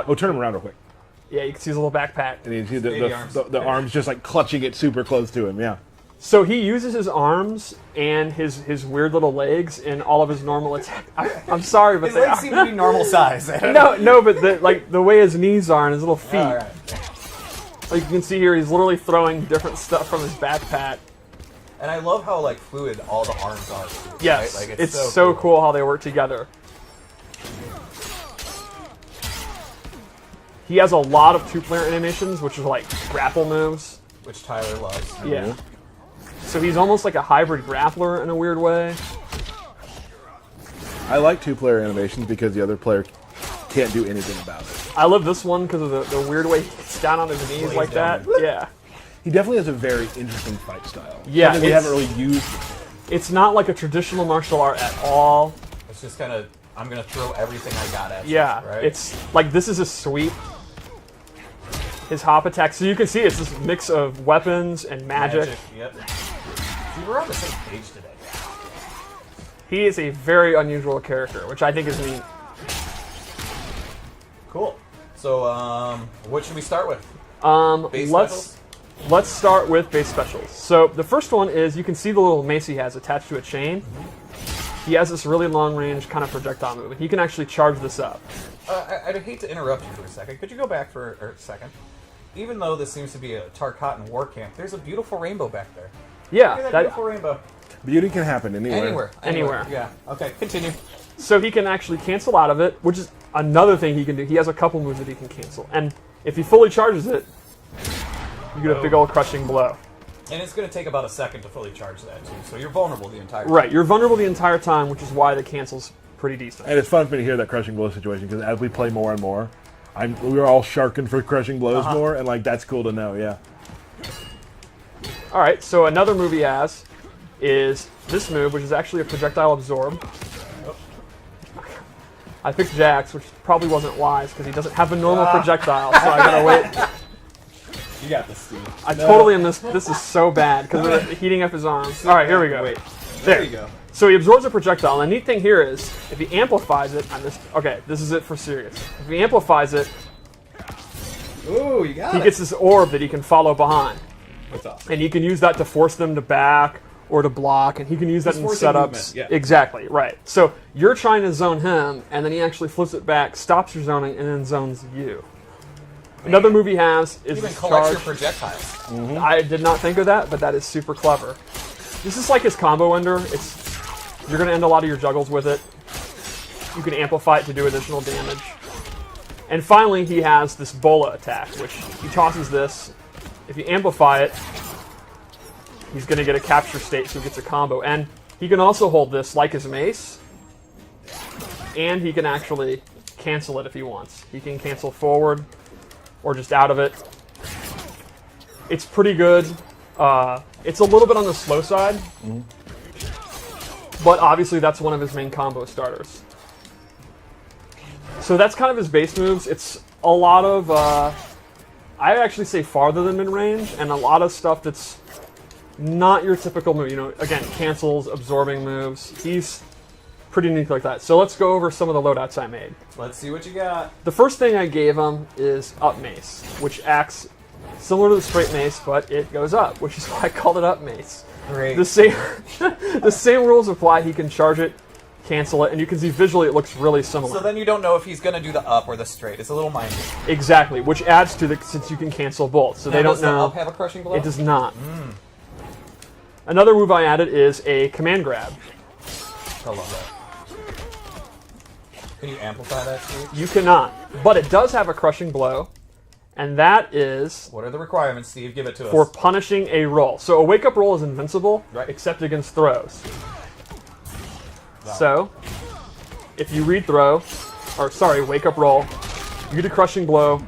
out. Oh, turn him around real quick. Yeah, you can see his little backpack. And you see the arms just like clutching it super close to him, yeah. So he uses his arms and his weird little legs in all of his normal attack. I'm sorry, but his legs seem to be normal size. No, but the way his knees are and his little feet. All right. Like you can see here, he's literally throwing different stuff from his backpack. And I love how like fluid all the arms are. Too, yes, right? Like, it's so cool how they work together. He has a lot of 2-player animations, which are like grapple moves. Which Tyler loves. Yeah. So he's almost like a hybrid grappler in a weird way. I like 2-player animations because the other player can't do anything about it. I love this one because of the weird way he gets down on his knees like that. Yeah. He definitely has a very interesting fight style. Yeah, something we haven't really used. It's not like a traditional martial art at all. It's just kind of, I'm going to throw everything I got at you. Yeah, right? it's like this is a sweep. His hop attack. So you can see it's this mix of weapons and magic. Yep. We were on the same page today. He is a very unusual character, which I think is neat. Cool. So, what should we start with? Let's start with base specials. So the first one is you can see the little mace he has attached to a chain. He has this really long range kind of projectile move, and he can actually charge this up. I'd hate to interrupt you for a second. Could you go back for a second? Even though this seems to be a Tarkatan war camp, there's a beautiful rainbow back there. Yeah, Look at that beautiful rainbow. Beauty can happen anywhere. Anywhere. Yeah. Okay, continue. So he can actually cancel out of it, which is another thing he can do. He has a couple moves that he can cancel. And if he fully charges it, you get a big old crushing blow. And it's going to take about a second to fully charge that, too. So you're vulnerable the entire time. Right, you're vulnerable the entire time, which is why the cancel's pretty decent. And it's fun for me to hear that crushing blow situation because as we play more and more, we're all sharking for crushing blows more, and like that's cool to know. Yeah. All right, so another move he has is this move, which is actually a projectile absorb. I picked Jax, which probably wasn't wise because he doesn't have a normal projectile, so I gotta wait. You got this, Steve. I totally am this. This is so bad because of heating up his arms. All right, here we go. Wait. There you go. So he absorbs a projectile, and the neat thing here is, if he amplifies it, okay, this is it for serious. If he amplifies it, Ooh, you got he gets this orb that he can follow behind. What's up? And he can use that to force them to back or to block, and he can use that in forcing setups. movement, yeah. Exactly, right. So you're trying to zone him, and then he actually flips it back, stops your zoning, and then zones you. Another move he has is Even this collects your charge. projectiles. I did not think of that, but that is super clever. This is like his combo ender. You're going to end a lot of your juggles with it. You can amplify it to do additional damage. And finally, he has this bola attack, which he tosses this. If you amplify it, he's going to get a capture state, so he gets a combo. And he can also hold this like his mace, and he can actually cancel it if he wants. He can cancel forward or just out of it. It's pretty good. It's a little bit on the slow side, but obviously that's one of his main combo starters. So that's kind of his base moves. It's a lot of, I actually say farther than mid-range, and a lot of stuff that's not your typical move. You know, again, cancels, absorbing moves. He's pretty unique like that. So let's go over some of the loadouts I made. Let's see what you got. The first thing I gave him is up mace, which acts similar to the straight mace, but it goes up, which is why I called it up mace. Great. The same, the same rules apply. He can charge it, cancel it, and you can see visually it looks really similar. So then you don't know if he's going to do the up or the straight. It's a little mindy. Exactly, which adds to since you can cancel both. So Now, they don't does the know. up have a crushing blow? It does not. Another move I added is a command grab. I love that. Can you amplify that, Steve? You cannot, but it does have a crushing blow, and that is What are the requirements, Steve? Give it to for us. punishing a roll. So a wake-up roll is invincible, Right. except against throws. Wow. So if you read wake-up roll, you get a crushing blow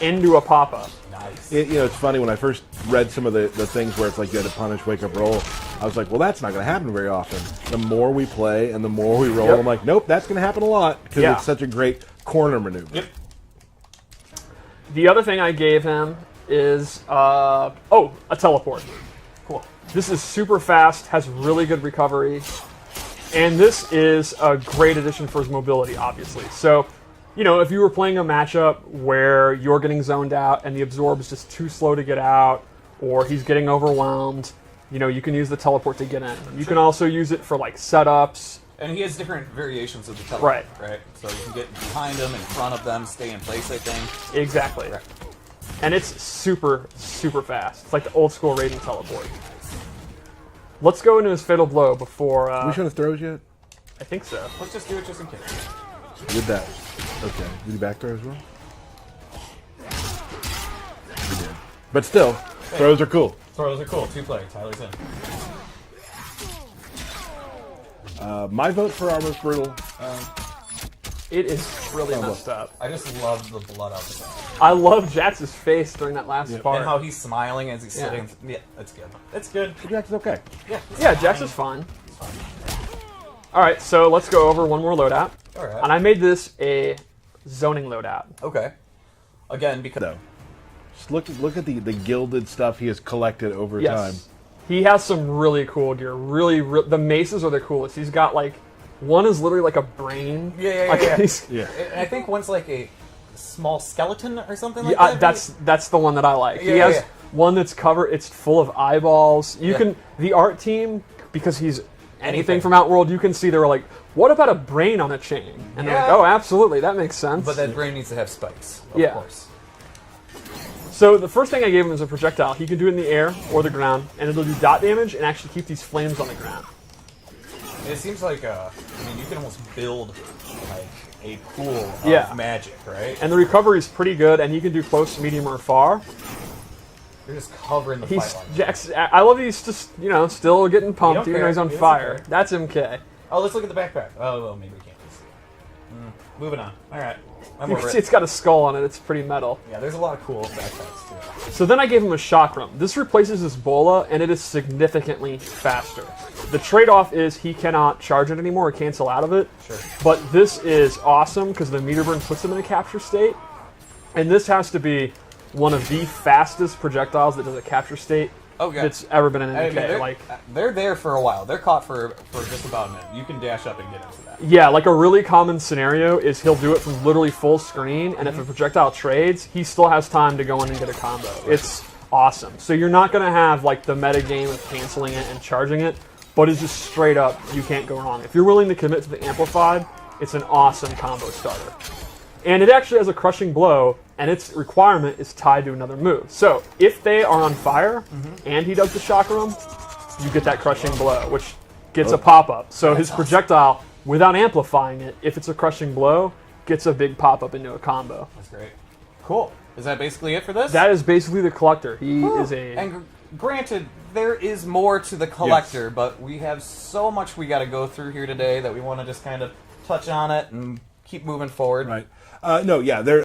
into a pop-up. Nice. It's funny, when I first read some of the things where it's like you had to punish wake up roll, I was like, well, that's not going to happen very often. The more we play and the more we roll, Yep. I'm like, nope, that's going to happen a lot because Yeah. it's such a great corner maneuver. Yep. The other thing I gave him is a teleport. Cool. This is super fast, has really good recovery, and this is a great addition for his mobility, obviously. So you know, if you were playing a matchup where you're getting zoned out and the absorb is just too slow to get out, or he's getting overwhelmed, you know, you can use the teleport to get in. You can also use it for like setups. And he has different variations of the teleport, right? So you can get behind him, in front of them, stay in place, I think. Exactly. Right. And it's super, super fast. It's like the old school Raiden teleport. Let's go into his Fatal Blow before... Did we show the throws yet? I think so. Let's just do it just in case. Did that. Okay. Did he back throw as well? He did. But still, throws are cool. Throws are cool. 2-player. Tyler's in. My vote for Armor's Brutal. It is really messed up. I just love the blood out the back. I love Jax's face during that last part. And how he's smiling as he's sitting. Yeah, that's good. That's good. Jax is okay. Yeah, Jax is fine. Alright, so let's go over one more loadout. Alright. And I made this a zoning loadout. Okay. Again, because... No. Just look at the gilded stuff he has collected over time. He has some really cool gear. The maces are the coolest. He's got like... One is literally like a brain. Yeah. I I think one's like a small skeleton or something like that. That's the one that I like. Yeah, he has one that's covered. It's full of eyeballs. You can the art team, because he's anything from Outworld. You can see they were like, what about a brain on a chain? And they're like, oh, absolutely, that makes sense. But that brain needs to have spikes. Of course. So the first thing I gave him is a projectile. He can do it in the air or the ground, and it'll do dot damage and actually keep these flames on the ground. It seems like, I mean, you can almost build like a pool of magic, right? And the recovery is pretty good, and he can do close, medium, or far. You're just covering the fight line. Jax, I love he's just, you know, still getting pumped even though he's on fire. Okay. That's MK. Oh, let's look at the backpack. Oh, well, maybe we can't see. Moving on. All right. You can see it's got a skull on it. It's pretty metal. Yeah, there's a lot of cool backpacks, too. So then I gave him a chakram. This replaces his bola, and it is significantly faster. The trade-off is he cannot charge it anymore or cancel out of it. Sure. But this is awesome because the meter burn puts him in a capture state. And this has to be one of the fastest projectiles that does a capture state that's ever been in an MK. They're there for a while. They're caught for just about a minute. You can dash up and get into that. Yeah, like a really common scenario is he'll do it from literally full screen, and if a projectile trades, he still has time to go in and get a combo. It's awesome. So you're not going to have like the meta game of canceling it and charging it, but it's just straight up, you can't go wrong. If you're willing to commit to the Amplified, it's an awesome combo starter. And it actually has a crushing blow, and its requirement is tied to another move. So if they are on fire, and he does the chakram, you get that crushing blow, which gets a pop-up. So his projectile, without amplifying it, if it's a crushing blow, gets a big pop-up into a combo. That's great. Cool. Is that basically it for this? That is basically the Collector. He is a... And granted, there is more to the Collector, but we have so much we got to go through here today that we want to just kind of touch on it and keep moving forward. Right. No, yeah, there.